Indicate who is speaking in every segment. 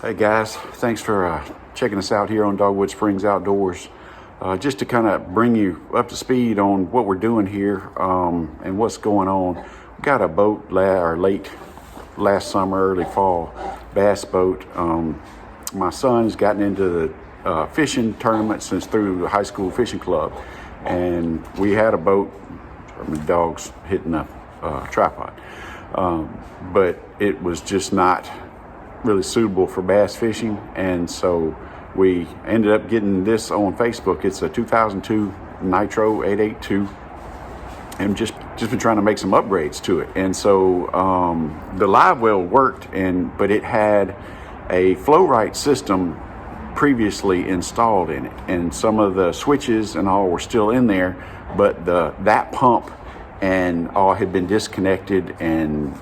Speaker 1: Hey guys, thanks for checking us out here on Dogwood Springs Outdoors. Just to kind of bring you up to speed on what we're doing here and what's going on. We got a boat late last summer, early fall, bass boat. My son's gotten into the fishing tournament since through the high school fishing club, and we had a boat. The dog's hitting a tripod, but it was just not really suitable for bass fishing, and so we ended up getting this on Facebook. It's a 2002 Nitro 882, and just been trying to make some upgrades to it. And so the Livewell worked, but it had a flow right system previously installed in it, and some of the switches and all were still in there, but that pump and all had been disconnected and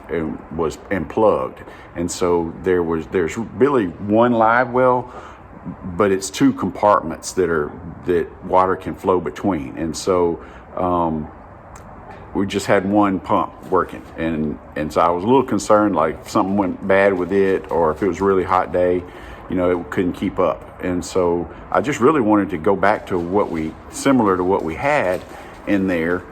Speaker 1: was plugged. And so there's really one live well, but it's two compartments that water can flow between. And so we just had one pump working, and so I was a little concerned, like if something went bad with it, or if it was a really hot day, it couldn't keep up. And so I just really wanted to go back to similar to what we had in there.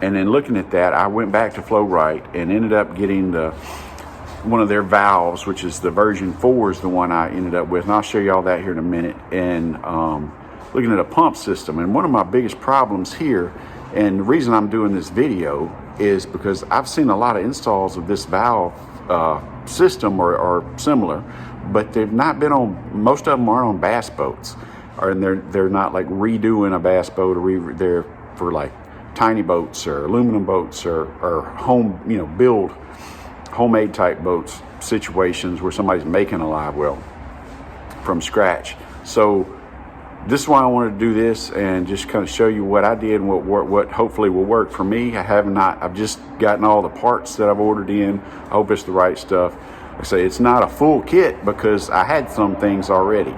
Speaker 1: And then looking at that, I went back to Flow Right and ended up getting one of their valves, which is the version 4 is the one I ended up with. And I'll show you all that here in a minute. And looking at a pump system. And one of my biggest problems here, and the reason I'm doing this video, is because I've seen a lot of installs of this valve system or similar, but they've not been on, most of them aren't on bass boats. And they're not like redoing a bass boat, or they're for like tiny boats or aluminum boats or home, build homemade type boats, situations where somebody's making a live well from scratch. So this is why I wanted to do this and just kind of show you what I did and what hopefully will work for me. I've just gotten all the parts that I've ordered in. I hope it's the right stuff. Like I say, it's not a full kit because I had some things already.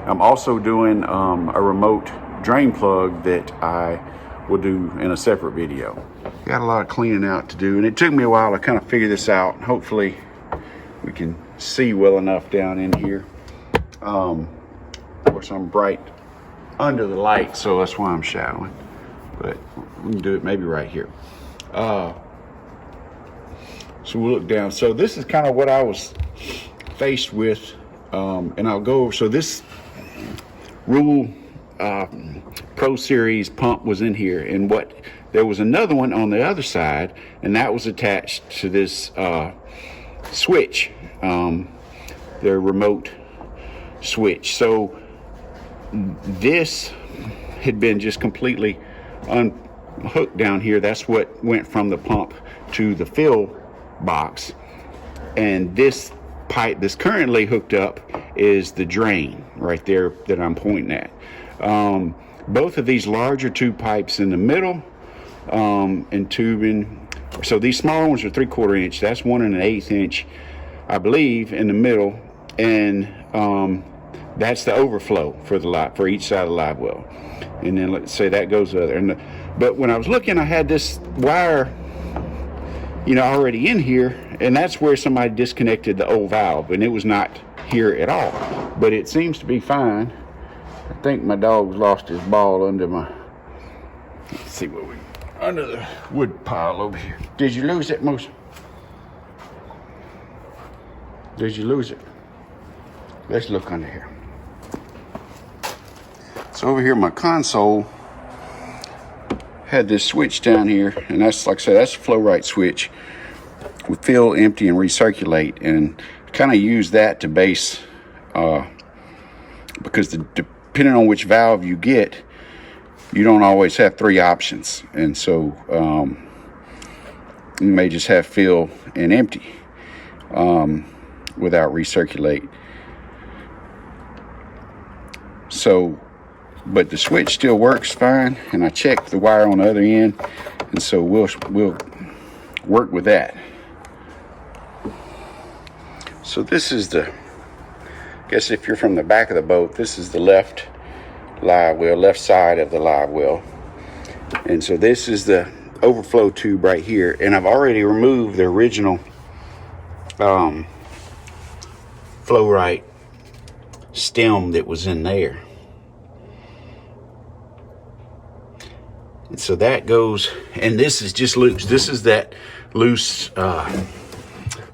Speaker 1: I'm also doing a remote drain plug that I will do in a separate video. Got a lot of cleaning out to do, and it took me a while to kind of figure this out. Hopefully we can see well enough down in here. Of course, I'm bright under the light, so that's why I'm shadowing, but we can do it maybe right here. So we'll look down. So this is kind of what I was faced with, and I'll go over. So this Rule Pro Series pump was in here, and there was another one on the other side, and that was attached to this switch, their remote switch. So this had been just completely unhooked down here. That's what went from the pump to the fill box, and this pipe that's currently hooked up is the drain right there that I'm pointing at. Both of these larger two pipes in the middle and tubing. So these smaller ones are 3/4 inch. That's 1 1/8 inch, I believe, in the middle, and that's the overflow for each side of the live well. And then let's say that goes other. But when I was looking, I had this wire, already in here, and that's where somebody disconnected the old valve, and it was not here at all. But it seems to be fine. I think my dog's lost his ball under let's see under the wood pile over here. Did you lose it, Moose? Did you lose it? Let's look under here. So over here, my console had this switch down here, and that's, like I said, that's a flow right switch. We fill, empty, and recirculate, and kind of use that to base, because depending on which valve you get, you don't always have 3 options, and so you may just have fill and empty without recirculate. So, but the switch still works fine, and I checked the wire on the other end, and so we'll work with that. So this is I guess if you're from the back of the boat, this is the left side of the live well. And so this is the overflow tube right here, and I've already removed the original flow right stem that was in there. And so that goes, and this is just loose. This is that loose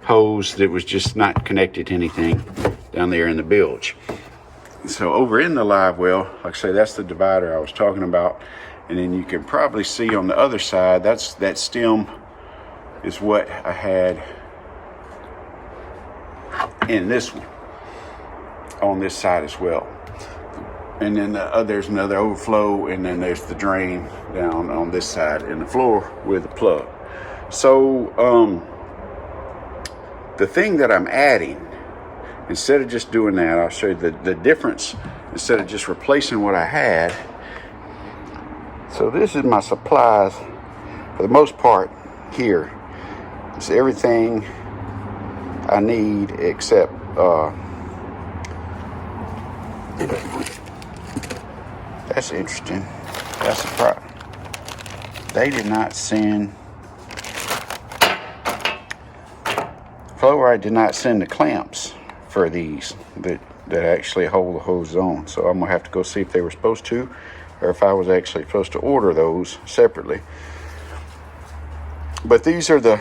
Speaker 1: hose that was just not connected to anything down there in the bilge. So over in the Livewell, like I say, that's the divider I was talking about. And then you can probably see on the other side, that stem is what I had in this one, on this side as well. And then there's another overflow, and then there's the drain down on this side in the floor with the plug. So the thing that I'm adding, instead of just doing that, I'll show you the difference. Instead of just replacing what I had. So this is my supplies for the most part here. It's everything I need except that's interesting. That's a problem. They did not send, Flowrite did not send the clamps for these that actually hold the hose on. So I'm gonna have to go see if they were supposed to, or if I was actually supposed to order those separately. But these are the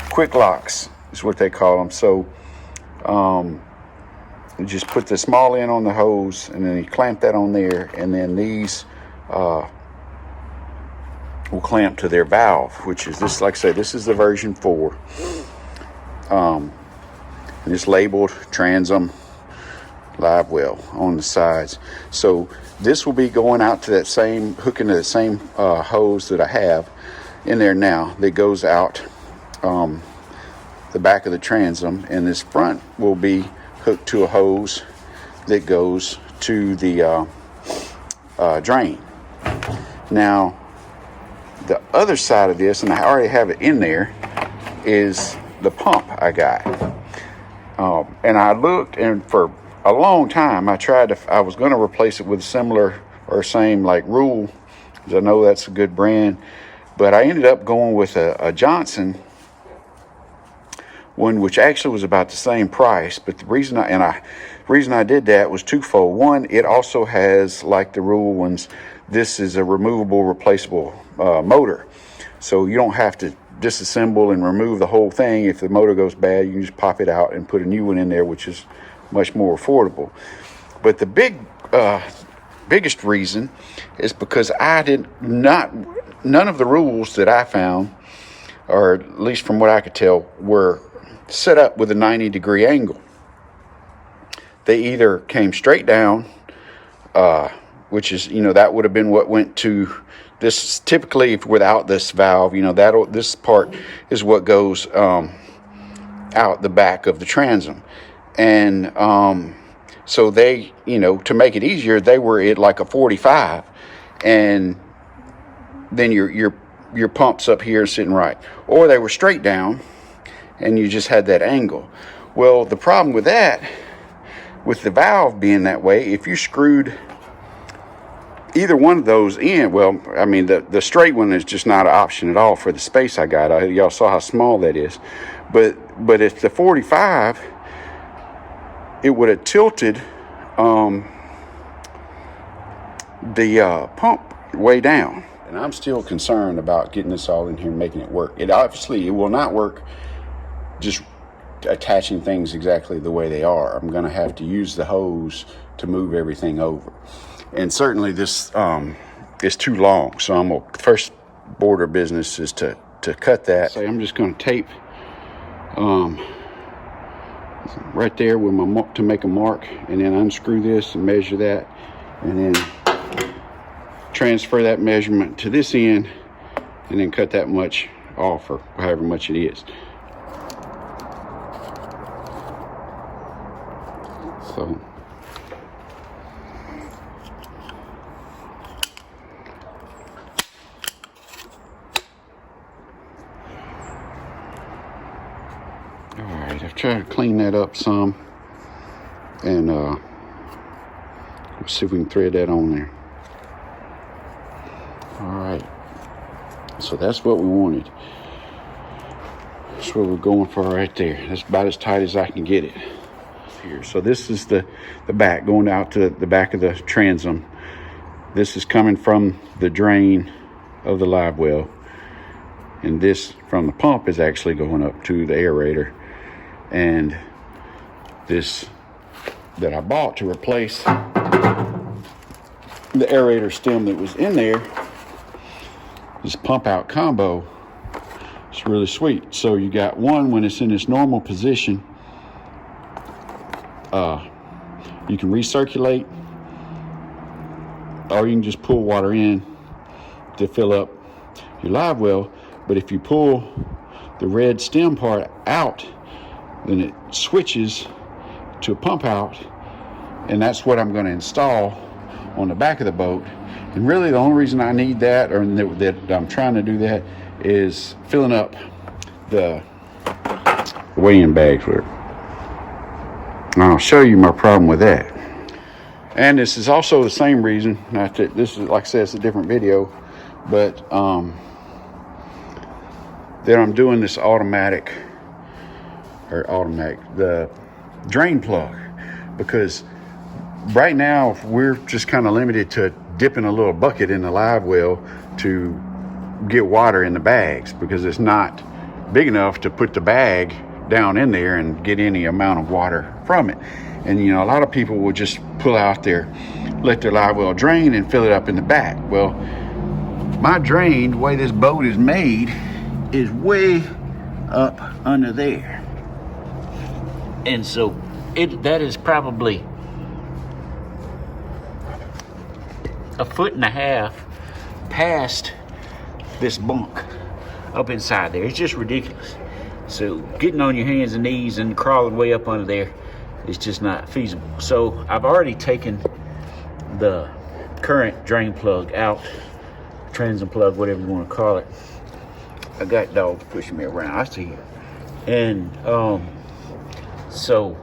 Speaker 1: quick locks, is what they call them. So you just put the small end on the hose, and then you clamp that on there, and then these will clamp to their valve, which is this. Like I say, this is the version 4. And it's labeled Transom Livewell on the sides. So this will be going out to that same, hooking to the same hose that I have in there now that goes out the back of the transom, and this front will be hooked to a hose that goes to the drain. Now the other side of this, and I already have it in there, is the pump I got. And I looked, and for a long time I was going to replace it with a similar or same like Rule, because I know that's a good brand, but I ended up going with a Johnson one, which actually was about the same price. But the reason I did that was twofold. One, it also has, like the Rule ones, this is a removable, replaceable motor, so you don't have to disassemble and remove the whole thing. If the motor goes bad, you can just pop it out and put a new one in there, which is much more affordable. But the biggest reason is because none of the Rules that I found, or at least from what I could tell, were set up with a 90-degree angle. They either came straight down, which is, that would have been what went to this. Typically, without this valve, this part is what goes out the back of the transom. And so they, to make it easier, they were at like a 45, and then your pump's up here sitting right. Or they were straight down, and you just had that angle. Well, the problem with that, with the valve being that way, if you screwed either one of those in, well, I mean, the straight one is just not an option at all for the space I got. Y'all saw how small that is. But if the 45, it would have tilted the pump way down. And I'm still concerned about getting this all in here and making it work. It will not work just attaching things exactly the way they are. I'm going to have to use the hose to move everything over. And certainly this is too long. So first order of business is to cut that. So I'm just going to tape right there with my mark to make a mark, and then unscrew this and measure that, and then transfer that measurement to this end, and then cut that much off, or however much it is. So alright, I've tried to clean that up some, and let's see if we can thread that on there. Alright, so that's what we wanted. That's what we're going for right there. That's about as tight as I can get it here. So this is the back going out to the back of the transom. This is coming from the drain of the live well, and this from the pump is actually going up to the aerator. And this that I bought to replace the aerator stem that was in there, this pump out combo, it's really sweet. So you got one, when it's in its normal position, you can recirculate, or you can just pull water in to fill up your live well. But if you pull the red stem part out, then it switches to a pump out, and that's what I'm going to install on the back of the boat. And really the only reason I need that, or that I'm trying to do that, is filling up the weigh-in bags with it. I'll show you my problem with that. And this is also the same reason, not that this is, like I said, it's a different video, but that I'm doing this the drain plug, because right now we're just kind of limited to dipping a little bucket in the live well to get water in the bags, because it's not big enough to put the bag down in there and get any amount of water from it. And you know, a lot of people will just pull out let their live well drain and fill it up in the back. Well, my drain, the way this boat is made, is way up under there.
Speaker 2: And so that is probably 1.5 feet past this bunk up inside there. It's just ridiculous. So getting on your hands and knees and crawling way up under there is just not feasible. So I've already taken the current drain plug out, transom plug, whatever you want to call it. I got dogs pushing me around, I see you. And so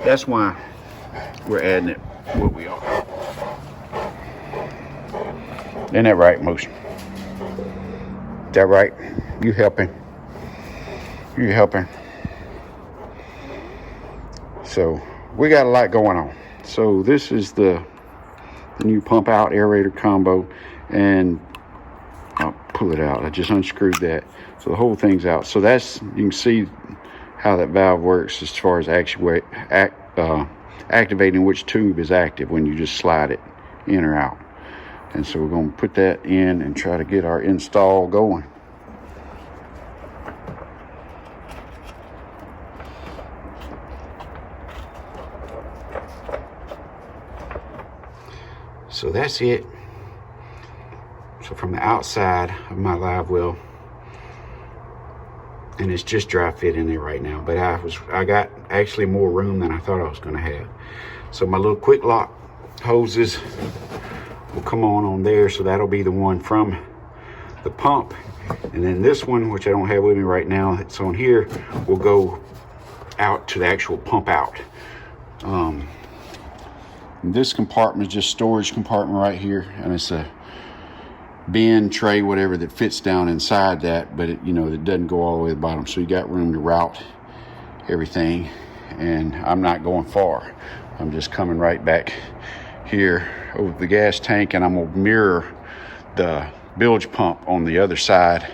Speaker 2: that's why we're adding it what we are. Isn't that right, Motion? Is that right? You helping? You helping? So we got a lot going on. So this is the new pump out aerator combo, and I'll pull it out. I just unscrewed that, so the whole thing's out. So that's, you can see how that valve works as far as activating which tube is active when you just slide it in or out. And so we're going to put that in and try to get our install going. So that's it. So from the outside of my live well, and it's just dry fit in there right now, but I got actually more room than I thought I was going to have. So my little quick lock hoses will come on there, so that'll be the one from the pump, and then this one, which I don't have with me right now, it's on here, will go out to the actual pump out. This compartment is just storage compartment right here, and it's a bin, tray, whatever that fits down inside that, but it, you know, it doesn't go all the way to the bottom, so you got room to route everything. And I'm not going far, I'm just coming right back here over the gas tank, and I'm gonna mirror the bilge pump on the other side.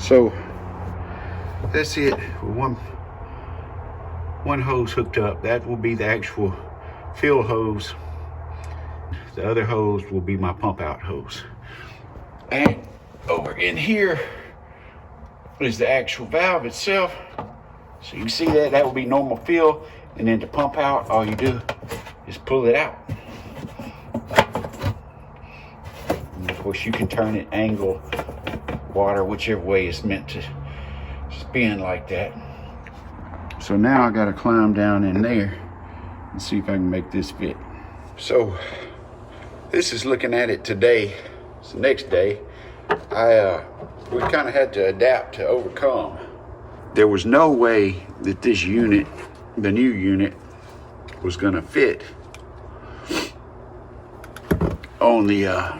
Speaker 2: So that's it. One hose hooked up. That will be the actual fill hose. The other hose will be my pump out hose. And over in here is the actual valve itself. So you can see that will be normal fill, and then to pump out, all you do is pull it out. And of course you can turn it, angle, water, whichever way it's meant to spin like that.
Speaker 1: So now I gotta climb down in there and see if I can make this fit. So this is looking at it today. It's the next day. We kind of had to adapt to overcome. There was no way that this unit, the new unit, was gonna fit on the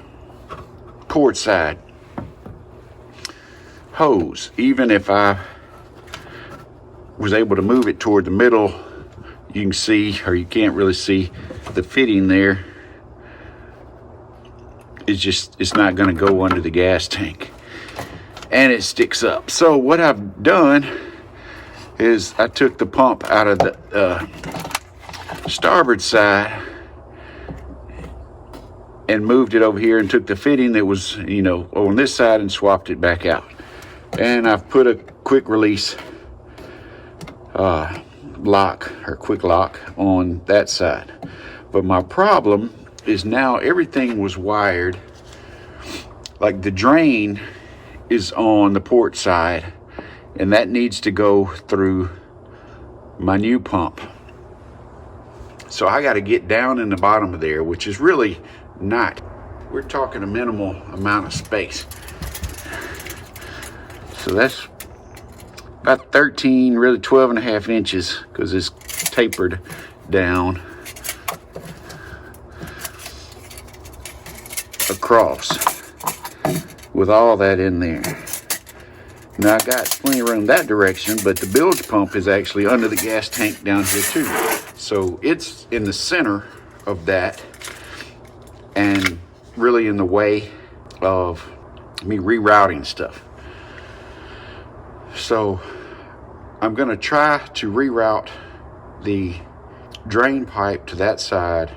Speaker 1: port side hose. Even if I was able to move it toward the middle, you can see, or you can't really see, the fitting there. It's not going to go under the gas tank, and it sticks up. So what I've done is I took the pump out of the starboard side and moved it over here, and took the fitting that was, you know, on this side and swapped it back out. And I've put a quick release lock, or quick lock, on that side. But my problem is now everything was wired, like the drain is on the port side, and that needs to go through my new pump. So I got to get down in the bottom of there, which is really not, we're talking a minimal amount of space. So that's about 13, really 12 and a half inches, because it's tapered down across with all that in there. Now I got plenty of room that direction, but the bilge pump is actually under the gas tank down here too. So it's in the center of that, and really in the way of me rerouting stuff. So I'm gonna try to reroute the drain pipe to that side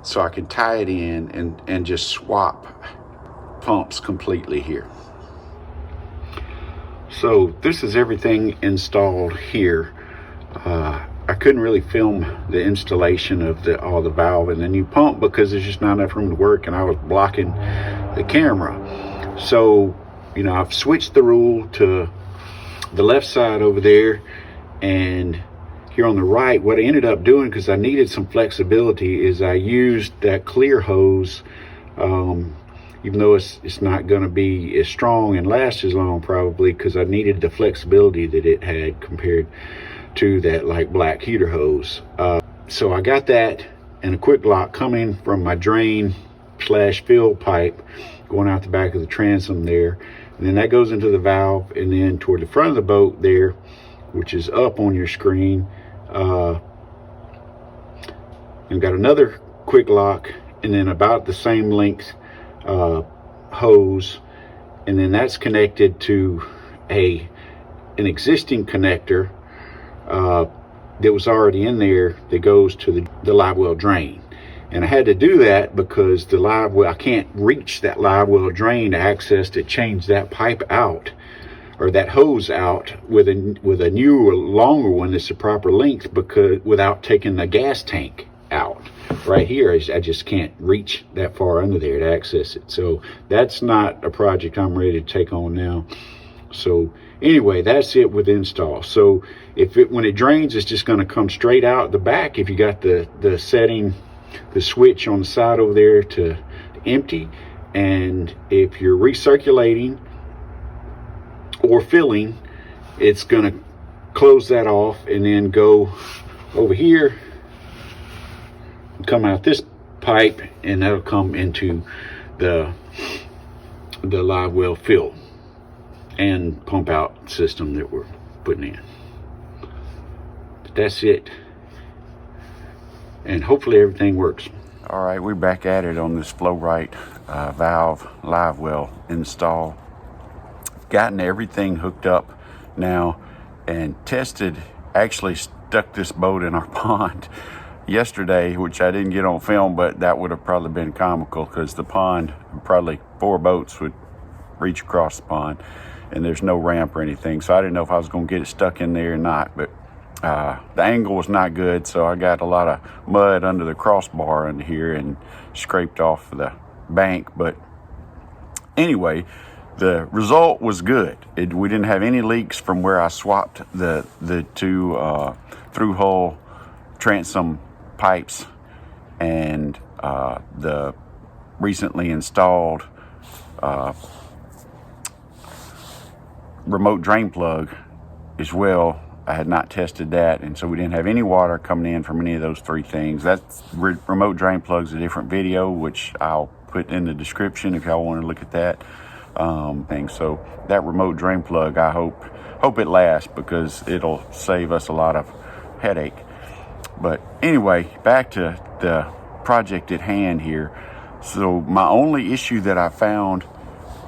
Speaker 1: so I can tie it in and just swap pumps completely here. So this is everything installed here. I couldn't really film the installation of all the valve and the new pump because there's just not enough room to work, and I was blocking the camera. So, you know, I've switched the rule to the left side over there, and here on the right, what I ended up doing, because I needed some flexibility, is I used that clear hose, even though it's not going to be as strong and last as long probably, because I needed the flexibility that it had compared to that like black heater hose. So I got that and a quick lock coming from my drain / fill pipe going out the back of the transom there, and then that goes into the valve, and then toward the front of the boat there, which is up on your screen, and got another quick lock, and then about the same length hose, and then that's connected to an existing connector that was already in there that goes to the Livewell drain. And I had to do that because the Livewell, I can't reach that Livewell drain to access to change that pipe out, or that hose out, with a newer, longer one that's the proper length, because without taking the gas tank out. Right here, I just can't reach that far under there to access it. So that's not a project I'm ready to take on now. So anyway, that's it with install. So when it drains, it's just going to come straight out the back. If you got the setting, the switch on the side over there to empty, and if you're recirculating or filling, it's going to close that off and then go over here, come out this pipe, and that'll come into the Livewell fill and pump out system that we're putting in. But that's it, and hopefully everything works. All right, we're back at it on this flow right valve Livewell install. Gotten everything hooked up now and tested, actually stuck this boat in our pond yesterday, which I didn't get on film, but that would have probably been comical, because the pond, probably 4 boats would reach across the pond, and there's no ramp or anything, so I didn't know if I was going to get it stuck in there or not. But the angle was not good, so I got a lot of mud under the crossbar under here and scraped off the bank. But anyway, The result was good. We didn't have any leaks from where I swapped the two through hull transom pipes and the recently installed remote drain plug as well. I had not tested that, and so we didn't have any water coming in from any of those three things. That remote drain plug's a different video, which I'll put in the description if y'all want to look at that thing. So that remote drain plug, I hope it lasts, because it'll save us a lot of headache. But anyway, back to the project at hand here. So my only issue that I found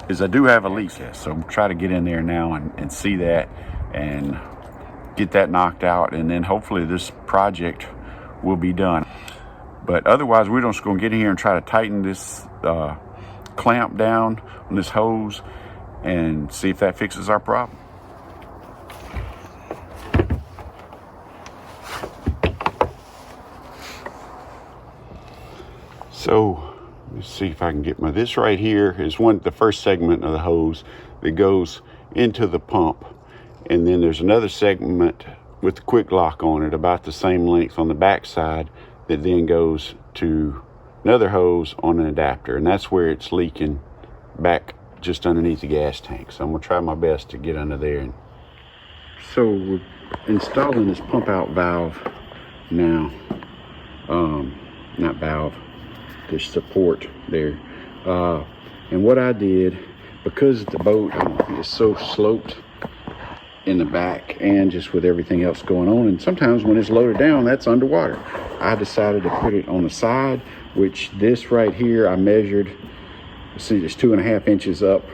Speaker 1: is I do have a leak. So I'm trying to get in there now and see that and get that knocked out, and then hopefully this project will be done. But otherwise, we're just going to get in here and try to tighten this clamp down on this hose and see if that fixes our problem. So let's see if I can get this right here is the first segment of the hose that goes into the pump. And then there's another segment with the quick lock on it, about the same length on the back side, that then goes to another hose on an adapter. And that's where it's leaking, back just underneath the gas tank. So I'm gonna try my best to get under there. So we're installing this pump out valve now. Not valve, the support there. And what I did, because the boat is so sloped in the back and just with everything else going on, and sometimes when it's loaded down, that's underwater, I decided to put it on the side, which this right here I measured. See, it's 2.5 inches up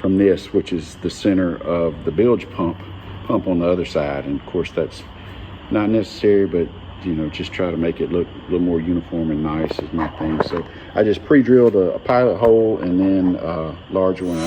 Speaker 1: from this, which is the center of the bilge pump on the other side. And of course that's not necessary, but you know, just try to make it look a little more uniform and nice is my thing. So I just pre-drilled a pilot hole and then a larger one.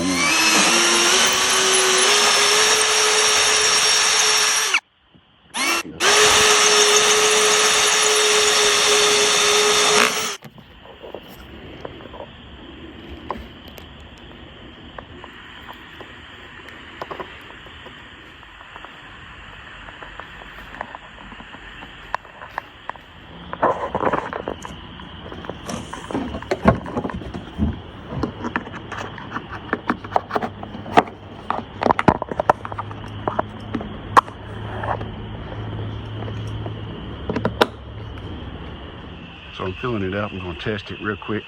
Speaker 1: So I'm filling it up. I'm going to test it real quick.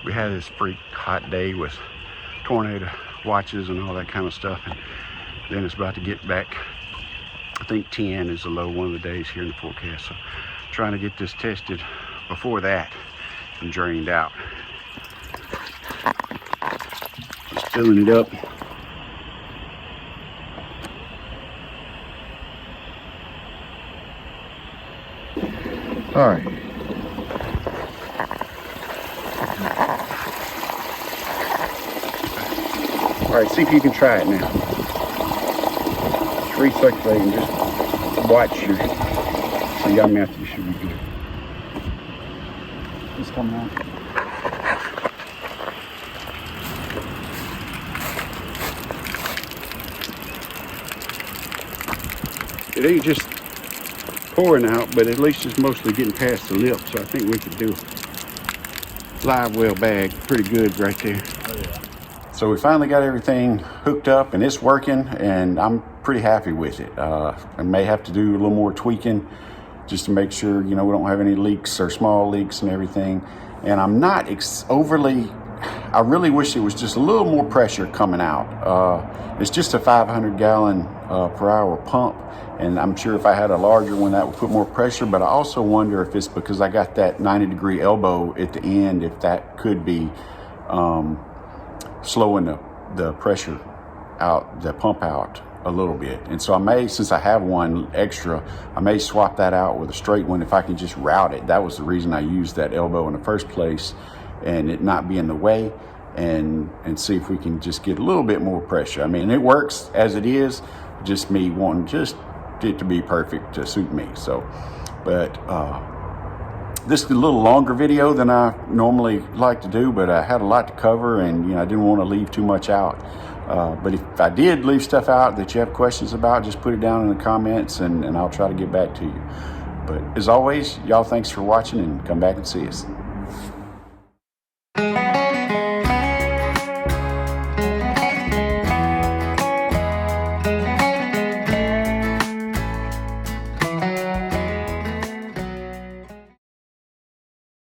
Speaker 1: We had this freak hot day with tornado watches and all that kind of stuff, and then it's about to get back. I think 10 is the low one of the days here in the forecast. So trying to get this tested before that and drained out. Just filling it up. All right. All right, see if you can try it now. Just recirculating, just watch your, so y'all mouth, you should be good. It's coming out. It ain't just pouring out, but at least it's mostly getting past the lip, so I think we could do a Livewell bag pretty good right there. Oh, yeah. So we finally got everything hooked up and it's working, and I'm pretty happy with it. I may have to do a little more tweaking just to make sure, you know, we don't have any leaks or small leaks and everything. And I'm not overly, I really wish it was just a little more pressure coming out. It's just a 500 gallon per hour pump. And I'm sure if I had a larger one, that would put more pressure. But I also wonder if it's because I got that 90-degree elbow at the end, if that could be slowing the pressure out, the pump out a little bit. And so I may, since I have one extra, I may swap that out with a straight one if I can just route it. That was the reason I used that elbow in the first place, and it not be in the way, and see if we can just get a little bit more pressure. I mean, it works as it is, just me wanting just it to be perfect to suit me. So, but This is a little longer video than I normally like to do, but I had a lot to cover, and I didn't want to leave too much out. But if I did leave stuff out that you have questions about, just put it down in the comments, and I'll try to get back to you. But as always, y'all, thanks for watching, and come back and see us.